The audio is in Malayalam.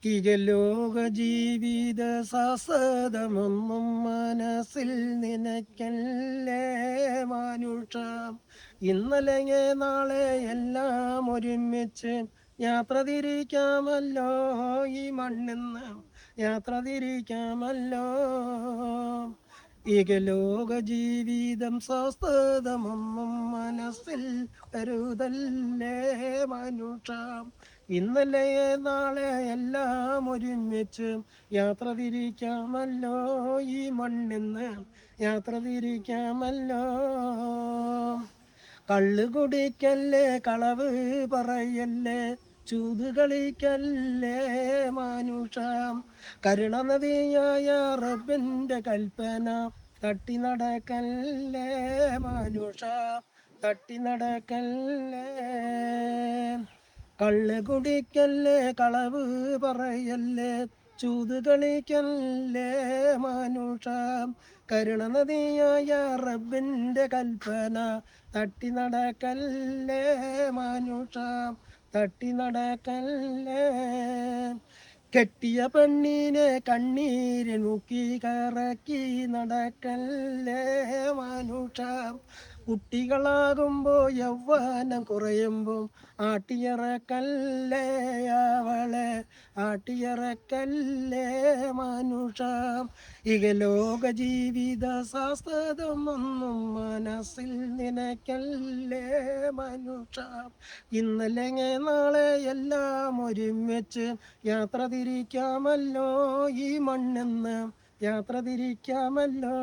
ഇകലോക ജീവിത സാസതമൊന്നും മനസ്സിൽ നിനക്കല്ലേ മാനുഷ. ഇന്നലെ നാളെ എല്ലാം ഒരുമിച്ച് യാത്ര തിരിക്കാമല്ലോ ഈ മണ്ണിന്ന്, യാത്ര തിരിക്കാമല്ലോ. ഇകലോക ജീവിതം സ്വസ്ഥതമൊന്നും മനസ്സിൽ കരുതല്ലേ മനുഷ. ഇന്നലെ നാളെ എല്ലാം ഒരുമിച്ച് യാത്ര തിരിക്കാമല്ലോ ഈ മണ്ണിന്ന്, യാത്ര തിരിക്കാമല്ലോ. കള്ളു കുടിക്കല്ലേ, കളവ് പറയല്ലേ, ചൂത് കളിക്കല്ലേ മാനുഷ. കരുണ നദിയായ റബ്ബിന്റെ കൽപ്പന തട്ടി നടക്കല്ലേ മാനുഷ, തട്ടി നടക്കല്ലേ. കള്ള് കുടിക്കല്ലേ, കളവ് പറയല്ലേ, ചൂത് കളിക്കല്ലേ മാനുഷ. കരുണ നദിയായ റബ്ബിന്റെ കൽപ്പന തട്ടി നടക്കല്ലേ മാനുഷ, തട്ടി നടക്കല്ലേ. കെട്ടിയ പെണ്ണിനെ കണ്ണീര് മുക്കി കറക്കി നടക്കല്ലേ മാനുഷ. കുട്ടികളാകുമ്പോ യൗവനം കുറയുമ്പോ ആട്ടിയിറക്കല്ലേ അവളെ, ആട്ടിയിറക്കല്ലേ മാനുഷ. ഇകലോക ജീവിത ശാസ്ത്രമൊന്നും മനസ്സിൽ നിനക്കല്ലേ മനുഷ. ഇന്നലെ നാളെ എല്ലാം ഒരുമിച്ച് യാത്ര തിരിക്കാമല്ലോ ഈ മണ്ണിന്ന്, യാത്ര തിരിക്കാമല്ലോ.